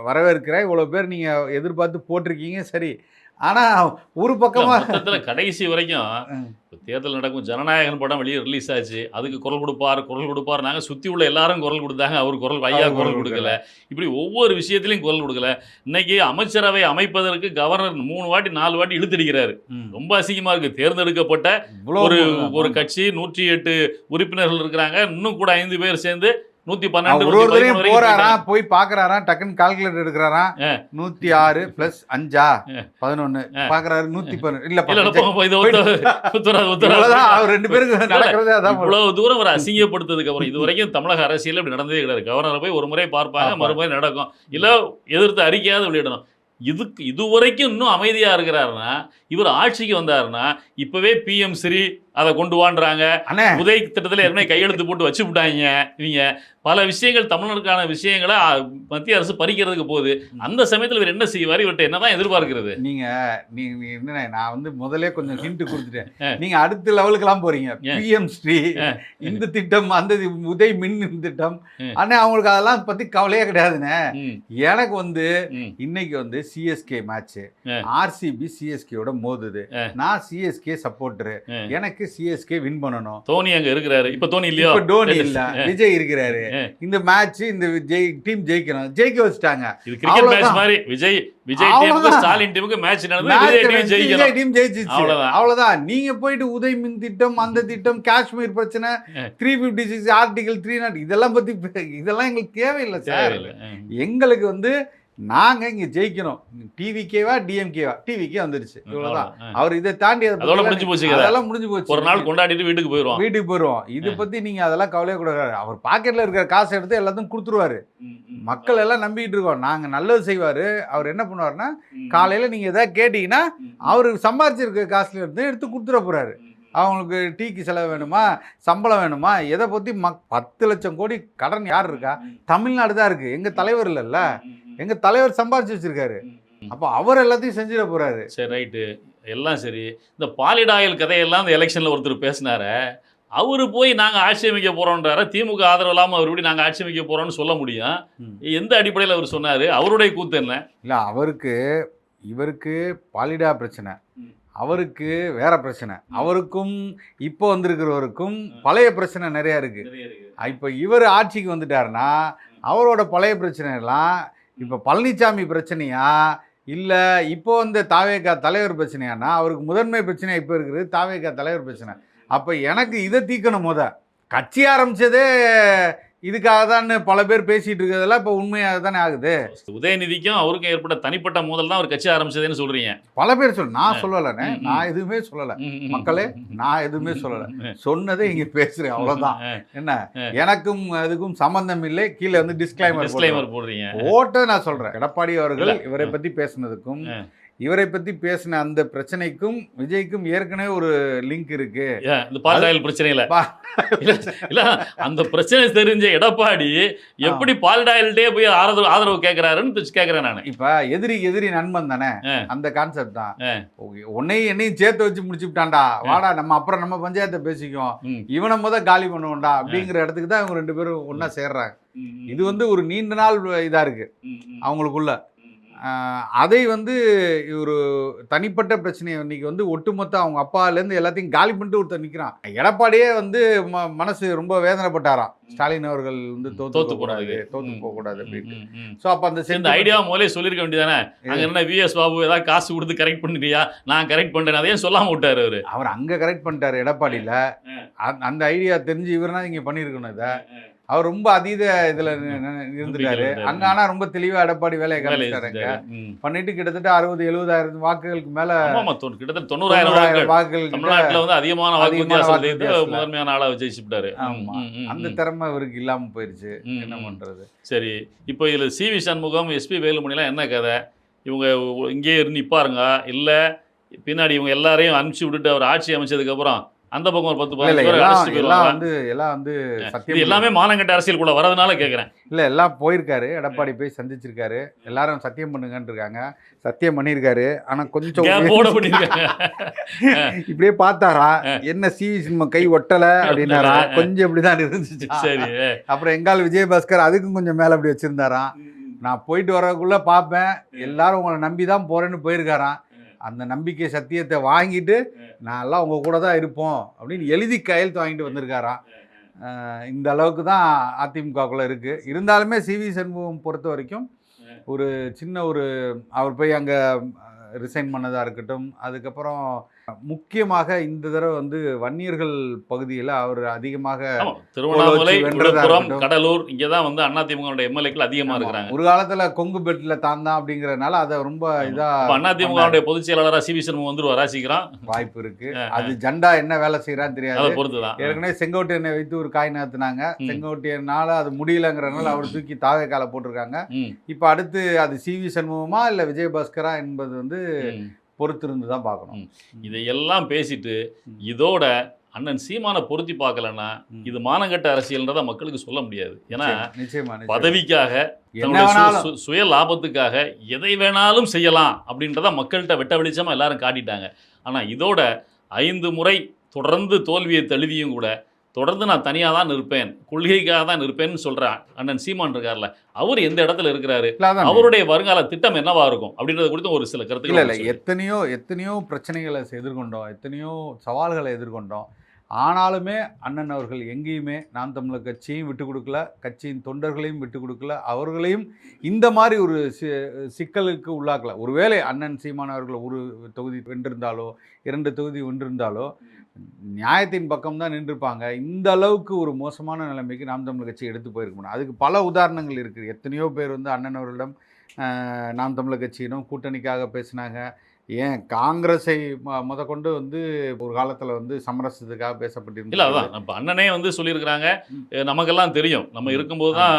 வரவேற்கிறேன். இவ்வளோ பேர் நீங்கள் எதிர்பார்த்து போட்டிருக்கீங்க, சரி. ஆனால் ஒரு பக்கமாக கடைசி வரைக்கும் தேர்தல் நடக்கும், ஜனநாயகன் படம் வெளியே ரிலீஸ் ஆச்சு, அதுக்கு குரல் கொடுப்பார் நாங்கள் சுற்றி உள்ள எல்லாரும் குரல் கொடுத்தாங்க, அவர் ஐயா குரல் கொடுக்கல. இப்படி ஒவ்வொரு விஷயத்திலையும் குரல் கொடுக்கல. இன்னைக்கு அமைச்சரவை அமைப்பதற்கு கவர்னர் 3 வாட்டி 4 வாட்டி இழுத்தடிக்கிறாரு. ரொம்ப அசிங்கமாக இருக்குது. தேர்ந்தெடுக்கப்பட்ட ஒரு கட்சி 108 உறுப்பினர்கள் இருக்கிறாங்க, இன்னும் கூட 5 பேர் சேர்ந்து 112 போறாராம், போய் பாக்குறாரா, டக்குன்னு கால்குலேட்டர் எடுக்கிறாரா, 106 + 5 11 பாக்குறாரு, 111 இல்ல ரெண்டு பேருக்கு நடக்கிறதே அதான். இவ்வளவு தூரம் ஒரு அசிங்கப்படுத்ததுக்கு அப்புறம் இது வரைக்கும் தமிழக அரசியல் இப்படி நடந்ததே கிடையாது. கவர்னரை போய் ஒரு முறை பார்ப்பாங்க, மறுமுறை நடக்கும், இல்ல எதிர்த்து அறிக்கையாவது வெளியிடணும். இதுவரைக்கும் இன்னும் அமைதியா இருக்கிறாருன்னா, இவர் ஆட்சிக்கு வந்தாருன்னா இப்பவே PM ஸ்ரீ அதை கொண்டு வான்றாங்க. அண்ணே உதய் திட்டத்தில் ஏற்கனவே கையெழுத்து போட்டு வச்சு விட்டாங்க. இவங்க பல விஷயங்கள் தமிழருக்கான விஷயங்களை மத்திய அரசு பறிக்கிறதுக்கு போகுது. அந்த சமயத்தில் இவர் என்ன செய்வார்? இவர்கிட்ட என்னதான் எதிர்பார்க்கிறது? நீங்க என்ன, நான் வந்து முதல்ல கொஞ்சம் ஹிண்ட் கொடுத்துட்டேன். நீங்க அடுத்த லெவலுக்குலாம் போறீங்க. PM ஸ்ரீ இந்த திட்டம், அந்த உதய் மின் திட்டம், ஆனா அவங்களுக்கு அதெல்லாம் பத்தி கவலையே கிடையாதுண்ணே. எனக்கு வந்து இன்னைக்கு வந்து CSK மேட்ச், RCB CSKயோட மோதுது. நான் CSK சப்போர்ட்டரு. எனக்கு CSK வின் பண்ணணும். தோனி அங்க இருக்கிறாரு. இப்ப தோனி இல்லையா? இப்ப டோனி இல்ல, விஜய் இருக்கிறாரு. இந்த மேட்ச் இந்த டீம் ஜெயிக்கணும், ஜெயிக்க வச்சுட்டாங்க. இது கிரிக்கெட் மேட்ச் மாதிரி விஜய் டீமுக்கு ஸ்டாலின் டீமுக்கு மேட்ச் நடந்து விஜய் டீம் ஜெயிக்கணும். அவ்வளவுதான். நீங்க போயிட்டு உதய் மின் திட்டம், அந்த திட்டம், காஷ்மீர் பிரச்சனை, 356 ஆர்டிகல் 300 இதெல்லாம் பத்தி இதெல்லாம் எங்களுக்கு தேவையில்லை சார். எங்களுக்கு வந்து நாங்க இங்க ஜெயிக்கணும். டிவிகேவா டிஎம்கேவா? டிவிகே வந்துருச்சு, இவ்வளவுதான். அவர் இதை தாண்டி அதெல்லாம் முடிஞ்சு போச்சு. ஒரு நாள் கொண்டாடிட்டு வீட்டுக்கு போயிடுவோம். இதை பத்தி நீங்க அதெல்லாம் கவலையே கூடாது. அவர் பாக்கெட்ல இருக்கிற காசை எடுத்து எல்லாத்தையும் கொடுத்துருவாரு. மக்கள் எல்லாம் நம்பிட்டு இருக்கோம் நாங்க நல்லது செய்வாரு. அவர் என்ன பண்ணுவாருன்னா, காலையில நீங்க எதாவது கேட்டீங்கன்னா அவரு சம்பாதிச்சிருக்க காசுல இருந்து எடுத்து கொடுத்துட போறாரு. அவங்களுக்கு டீக்கு செலவு வேணுமா, சம்பளம் வேணுமா, எதை பற்றி 10 லட்சம் கோடி கடன் யார் இருக்கா? தமிழ்நாடு தான் இருக்கு. எங்க தலைவர் இல்லைல்ல, எங்க தலைவர் சம்பாதிச்சு வச்சிருக்காரு. அப்போ அவர் எல்லாத்தையும் செஞ்சிட போறாரு. சரி, ரைட்டு, எல்லாம் சரி. இந்த பாலிடாயல் கதையெல்லாம் இந்த எலெக்ஷன்ல ஒருத்தர் பேசினாரு. அவரு போய் நாங்க ஆட்சி அமைக்க போறோம்ன்றாரு. திமுக ஆதரவு இல்லாமல் அவர் எப்படி நாங்க ஆட்சி அமைக்க போறோம்னு சொல்ல முடியும்? எந்த அடிப்படையில் அவர் சொன்னாரு? அவருடைய கூத்து என்ன? இல்லை, இவருக்கு பாலிடா பிரச்சனை, அவருக்கு வேற பிரச்சனை. அவருக்கும் இப்போ வந்திருக்கிறவருக்கும் பழைய பிரச்சனை நிறைய இருக்கு. இப்போ இவர் ஆட்சிக்கு வந்துட்டாருன்னா அவரோட பழைய பிரச்சனை எல்லாம் இப்போ பழனிசாமி பிரச்சனையா இல்லை இப்போ வந்து தாவேகா தலைவர் பிரச்சனையானா? அவருக்கு முதன்மை பிரச்சனையா இப்போ இருக்குது தாவேகா தலைவர் பிரச்சனை. அப்போ எனக்கு இதை தீக்கணும். கட்சி ஆரம்பிச்சதே இதுக்காக தான் பல பேர் பேசிட்டு இருக்கிறதெல்லாம் இப்போ உண்மையாக தானே ஆகுது. உதயநிதிக்கும் அவருக்கும் ஏற்பட்ட தனிப்பட்ட மோதல் தான் அவர் கட்சி ஆரம்பிச்சதுன்னு சொல்றீங்க. பல பேர் நான் சொல்லலைண்ணே, நான் எதுவுமே சொல்லலை மக்களே, நான் எதுவுமே சொல்லலை. சொன்னதே இங்க பேசுறேன், அவ்வளவுதான். என்ன, எனக்கும் அதுக்கும் சம்பந்தம் இல்லை. கீழே வந்து டிஸ்க்ளைமர் போடுறீங்க. ஓட்ட நான் சொல்றேன், எடப்பாடி அவர்கள் இவரை பத்தி பேசுனதுக்கும் இவரை பத்தி பேசின அந்த பிரச்சனைக்கும் விஜய்க்கும் ஏற்கனவே ஒரு லிங்க் இருக்கு. இந்த பாலிடாயல் பிரச்சனையில இல்ல, அந்த பிரச்சனை தெரிஞ்ச எடப்பாடி எப்படி பாலிடாயல்டே போய் ஆதரவு கேட்கிறாருன்னு கேட்கிறேன் நான். இப்ப எதிரி நண்பன் தானே, அந்த கான்செப்ட் தான். என்னையும் சேர்த்து வச்சு முடிச்சுட்டான்டா, வாடா நம்ம அப்புறம் நம்ம பஞ்சாயத்தை பேசிக்குவோம், இவனை காலி பண்ணுவோம்டா அப்படிங்கிற இடத்துக்கு தான் இவங்க 2 பேரும் ஒன்னா சேர்றாங்க. இது வந்து ஒரு நீண்ட நாள் இதா இருக்கு அவங்களுக்குள்ள. அதை வந்து ஒரு தனிப்பட்ட பிரச்சனையை இன்னைக்கு வந்து ஒட்டுமொத்த அவங்க அப்பாலேருந்து எல்லாத்தையும் காலி பண்ணிட்டு ஒருத்தர் நிற்கிறான். எடப்பாடியே வந்து மனசு ரொம்ப வேதனைப்பட்டாராம். ஸ்டாலின் அவர்கள் வந்து தோத்து போகக்கூடாது அப்படின்னு. ஸோ அப்போ அந்த ஐடியா முதலே சொல்லியிருக்க வேண்டியதானே? அங்கே என்ன VS பாபு ஏதாவது காசு கொடுத்து கரெக்ட் பண்ணிட்டியா, நான் கரெக்ட் பண்ணுறேன், அதையும் சொல்லாமல் விட்டார் அவர் அங்கே கரெக்ட் பண்ணிட்டார் எடப்பாடியில். அந்த ஐடியா தெரிஞ்சு இவர்னா இங்கே பண்ணியிருக்கணும். இதை அவர் ரொம்ப அதீத இதுல இருந்துட்டாரு அங்க. ஆனா ரொம்ப தெளிவா எடப்பாடி வேலையை காமிச்சாருங்க. பண்ணிட்டு கிட்டத்தட்ட 60-70,000 வாக்குகளுக்கு மேல, கிட்டத்தட்ட 90,000 வாக்குகள் தமிழ்நாட்டுல வந்து அதிகமான முதன்மையான ஆளா ஜெயிச்சுட்டாரு. அந்த திறமை இவருக்கு இல்லாம போயிருச்சு. என்ன பண்றது? சரி, இப்போ இதுல CV சண்முகம், SP வேலுமணிலாம் என்ன கதை? இவங்க இங்கே நிப்பாருங்க இல்ல பின்னாடி இவங்க எல்லாரையும் அனுப்பிச்சு விட்டுட்டு அவர் ஆட்சி அமைச்சதுக்கு அப்புறம் அந்த பக்கம் ஒரு 10-15 பேர் வந்து சத்தியம் எல்லாமே மானங்கட்ட அரசியலுக்குள்ள வரதுனால கேட்குறேன். இல்லை, எல்லாம் போயிருக்காரு. எடப்பாடி போய் சந்திச்சிருக்காரு. எல்லாரும் சத்தியம் பண்ணுங்கன்னு இருக்காங்க. சத்தியம் பண்ணியிருக்காரு. ஆனால் கொஞ்சம் இப்படியே பார்த்தாரா, என்ன CV சினிமா கை ஒட்டலை அப்படின்னாரா, கொஞ்சம் இப்படிதான் இருந்துச்சு. சரி, அப்புறம் எங்கால் விஜயபாஸ்கர் அதுக்கும் கொஞ்சம் மேலே அப்படி வச்சிருந்தாராம். நான் போயிட்டு வரக்குள்ள பார்ப்பேன், எல்லாரும் உங்களை நம்பி தான் போறேன்னு போயிருக்காராம். அந்த நம்பிக்கை சத்தியத்தை வாங்கிட்டு நான் எல்லாம் உங்கள் கூட தான் இருப்போம் அப்படின்னு எழுதி கையெழுத்து வாங்கிட்டு வந்திருக்காராம். இந்த அளவுக்கு தான் அதிமுகக்குள்ளே இருக்குது. இருந்தாலுமே CV சண்முகம் பொறுத்த வரைக்கும் ஒரு சின்ன அவர் போய் அங்கே ரிசைன் பண்ணதாக இருக்கட்டும், அதுக்கப்புறம் முக்கியமாக இந்த தடவை வந்து வன்னியர்கள் பகுதியில் அவர் அதிகமாக திருவண்ணாமலை, வென்றதா விழுப்புரம், இருக்கட்டும். கடலூர் இங்கே தான் வந்து அதிமுக எம்எல்ஏக்கள் அதிகமாக இருக்கிறாங்க. ஒரு காலத்தில் கொங்கு பெட்டில் தான் அப்படிங்கிறனால அதை ரொம்ப இதாக அதிமுக பொதுச் செயலாளராக சிவி சண்முகம் வந்துருவாரா சீக்கிரம்? வாய்ப்பு இருக்கு. அது ஜெண்டா என்ன வேலை செய்யறான்னு தெரியாது. அதை பொறுத்து தான். ஏற்கனவே செங்கோட்டையனை வைத்து ஒரு காய் நகர்த்தினாங்க. செங்கோட்டையனால அது முடியலங்கிறனால அவர் தூக்கி தாவேக்கால போட்டிருக்காங்க. இப்போ அடுத்து அது சிவி சண்முகமா இல்லை விஜயபாஸ்கரா என்பது வந்து பொறுத்திருந்து தான் பார்க்கணும். இதையெல்லாம் பேசிட்டு இதோட அண்ணன் சீமானை பொருத்தி பார்க்கலன்னா இது மானங்கட்ட அரசியல்ன்றத மக்களுக்கு சொல்ல முடியாது. ஏன்னா நிச்சயமா பதவிக்காக, சுய லாபத்துக்காக எதை வேணாலும் செய்யலாம் அப்படின்றத மக்கள்கிட்ட வெட்ட வெளிச்சமா எல்லாரும் காட்டிட்டாங்க. ஆனால் இதோட 5 முறை தொடர்ந்து தோல்வியை தழுவியும் கூட தொடர்ந்து நான் தனியாக தான் இருப்பேன், கொள்கைக்காக தான் இருப்பேன்னு சொல்ற அண்ணன் சீமான் இருக்கார்ல, அவர் எந்த இடத்துல இருக்கிறாரு, அவருடைய வருங்கால திட்டம் என்னவா இருக்கும் அப்படின்றத குறித்து ஒரு சில கருத்துக்கள். இல்லை எத்தனையோ பிரச்சனைகளை எதிர்கொண்டோம், எத்தனையோ சவால்களை எதிர்கொண்டோம். ஆனாலுமே அண்ணன் அவர்கள் எங்கேயுமே நாம் தமிழர் கட்சியும் விட்டு கொடுக்கல, கட்சியின் தொண்டர்களையும் விட்டு கொடுக்கல, அவர்களையும் இந்த மாதிரி ஒரு சிக்கலுக்கு உள்ளாக்கல. ஒருவேளை அண்ணன் சீமான் அவர்கள் ஒரு தொகுதி வென்றிருந்தாலோ 2 தொகுதி வென்றிருந்தாலோ நியாயத்தின் பக்கம் தான் நின்றுப்பாங்க. இந்த அளவுக்கு ஒரு மோசமான நிலைமைக்கு நாம் தமிழர் கட்சி எடுத்து போயிருக்க முடியும். அதுக்கு பல உதாரணங்கள் இருக்குது. எத்தனையோ பேர் வந்து அண்ணன் அவர்களிடம் நாம் தமிழர் கட்சியிடம் கூட்டணிக்காக பேசினாங்க. ஏன் காங்கிரஸை முதற்கொண்டு வந்து ஒரு காலத்தில் வந்து சமரசத்துக்காக பேசப்பட்டிருந்தது. இல்லை, அதான் இப்போ அண்ணனே வந்து சொல்லியிருக்கிறாங்க. நமக்கெல்லாம் தெரியும், நம்ம இருக்கும்போது தான்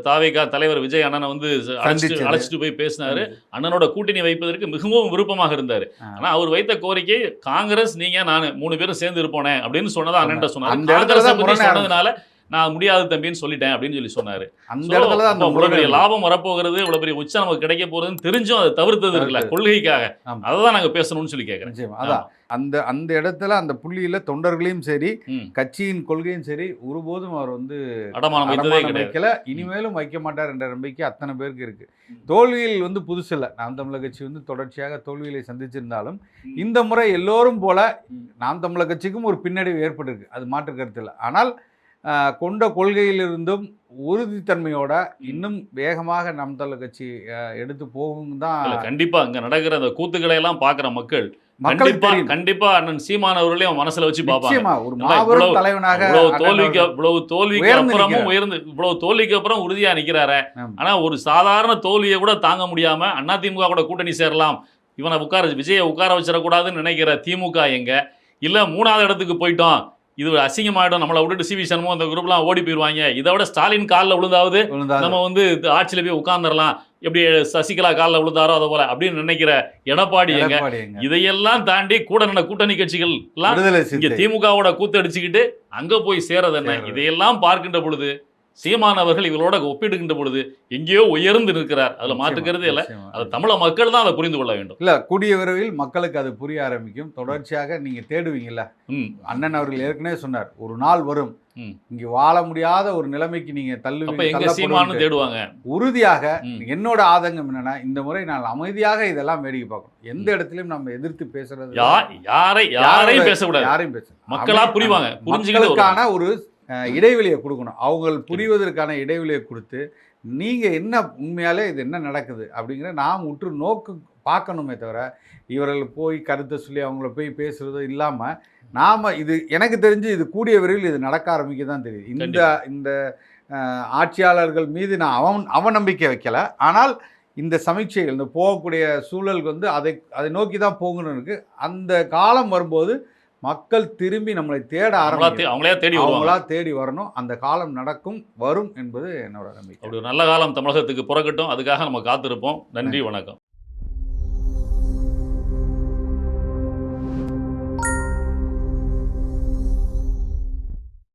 தாவேகா தலைவர் விஜய் அண்ணனை வந்து அழைச்சிட்டு போய் பேசினாரு. அண்ணனோட கூட்டணி வைப்பதற்கு மிகவும் விருப்பமாக இருந்தார். ஆனால் அவர் வைத்த கோரிக்கை காங்கிரஸ் நீங்கள் நான் 3 பேரும் சேர்ந்து இருப்போனே அப்படின்னு சொன்னதான் அண்ணன் சொன்னார். சொன்னதுனால நான் முடியாது தம்பின்னு சொல்லிட்டேன் அப்படின்னு சொல்லி சொன்னாரு. அந்த இடத்துல தான் இவ்வளவு பெரிய லாபம் வரப்போகிறது, இவ்வளவு பெரிய உச்சம் நமக்கு கிடைக்க போறதுன்னு தெரிஞ்சும் அதை தவிர்த்தது இருக்குல்ல, கொள்கைக்காக. அதான் நாங்க பேசணும்னு சொல்லி கேட்கிறேன். அதான் அந்த இடத்துல அந்த புள்ளியில தொண்டர்களையும் சரி கட்சியின் கொள்கையும் சரி ஒருபோதும் அவர் வந்து அடமானம் வைக்கல, இனிமேலும் வைக்க மாட்டார் என்ற நம்பிக்கை அத்தனை பேருக்கு இருக்கு. தோல்வியில் வந்து புதுசு இல்லை. நாம் தமிழர் கட்சி வந்து தொடர்ச்சியாக தோல்விகளை சந்திச்சிருந்தாலும் இந்த முறை எல்லோரும் போல நாம் தமிழர் கட்சிக்கும் ஒரு பின்னடைவு ஏற்பட்டிருக்கு, அது மாற்று கருத்து இல்லை. ஆனால் கொண்ட கொள்கையிலிருந்தும் உறுதித்தன்மையோட இன்னும் வேகமாக நாம் தமிழர் கட்சி எடுத்து போகும் தான். கண்டிப்பா இங்க நடக்கிற அந்த கூத்துக்களை எல்லாம் பாக்குற மக்கள் கண்டிப்பா அண்ணன் சீமான் அவர்களையும் மனசுல வச்சு பார்ப்பாங்க. ஒரு மாபெரும் தலைவனாக இவ்வளவு தோல்விக்கு அப்புறமும் இவ்வளவு தோல்விக்கு அப்புறம் உறுதியா நிக்கிறாரு. ஆனா ஒரு சாதாரண தோல்வியை கூட தாங்க முடியாம அதிமுக கூட கூட்டணி சேரலாம், இவனை விஜயை உட்கார வச்சிடக்கூடாதுன்னு நினைக்கிற திமுக எங்க இல்ல 3வது இடத்துக்கு போயிட்டோம், இது அசிங்கமாயிடும், நம்மளை விட்டுட்டு சிவி சண்முகம் அந்த குரூப்லாம் ஓடி போயிடுவாங்க, இதை விட ஸ்டாலின் காலில் விழுந்தாவது நம்ம வந்து ஆட்சியில் போய் உட்கார்ந்துடலாம், எப்படி சசிகலா காலில் விழுந்தாரோ அதை போல அப்படின்னு நினைக்கிற எடப்பாடி எங்க? இதையெல்லாம் தாண்டி கூட்டணி கட்சிகள் எல்லாம் இங்க திமுகவோட கூத்தடிச்சுக்கிட்டு அங்க போய் சேரது என்ன? இதையெல்லாம் பார்க்கின்ற பொழுது சீமான் அவர்கள் இவளோட ஒப்பிடுகின்ற பொழுது எங்கேயோ உயர்ந்து நிற்கிறார். அதுல மாற்றுக்கிறது இல்லை. அது தமிழக மக்கள் தான் அதை புரிந்து கொள்ள வேண்டும். இல்ல, கூடிய விரைவில் மக்களுக்கு அது புரிய ஆரம்பிக்கும். தொடர்ச்சியாக நீங்க தேடுவீங்கல்ல. அண்ணன் அவர்கள் ஏற்கனவே சொன்னார், ஒரு நாள் வரும் இங்க வாழ முடியாத ஒரு நிலைமைக்கு நீங்க தள்ளுவீங்க, தேடுவாங்க. உறுதியாக என்னோட ஆதங்கம் என்னன்னா, இந்த முறை நான் அமைதியாக இதெல்லாம் வேடிக்கை பார்க்கணும். எந்த இடத்திலும் நம்ம எதிர்த்து பேசுறது யாரையும் பேசக்கூடாது, யாரையும் பேச மக்களா புரிவாங்க, புரிஞ்சுக்கிறதுக்கான ஒரு இடைவெளியை கொடுக்கணும். அவங்க புரிவதற்கான இடைவெளியை கொடுத்து நீங்கள் என்ன உண்மையாலே இது என்ன நடக்குது அப்படிங்கிற நாம் உற்று பார்க்கணுமே தவிர இவர்கள் போய் கருத்தை சொல்லி அவங்கள போய் பேசுகிறதோ இல்லாமல் நாம் இது எனக்கு தெரிஞ்சு இது கூடிய விரைவில் இது நடக்க ஆரம்பிக்க தான் தெரியுது. இந்த ஆட்சியாளர்கள் மீது நான் அவநம்பிக்கை வைக்கல. ஆனால் இந்த சமீட்சைகள் இந்த போகக்கூடிய சூழலுக்கு வந்து அதை நோக்கி தான் போகணும்னு இருக்கு. அந்த காலம் வரும்போது மக்கள் திரும்பி நம்மளை தேட அவங்களா தேடி வரணும். அந்த காலம் வரும் என்பது என்னோட நம்பிக்கை. அப்படி ஒரு நல்ல காலம் தமிழகத்துக்கு பிறக்கட்டும். அதுக்காக நம்ம காத்திருப்போம். நன்றி, வணக்கம்.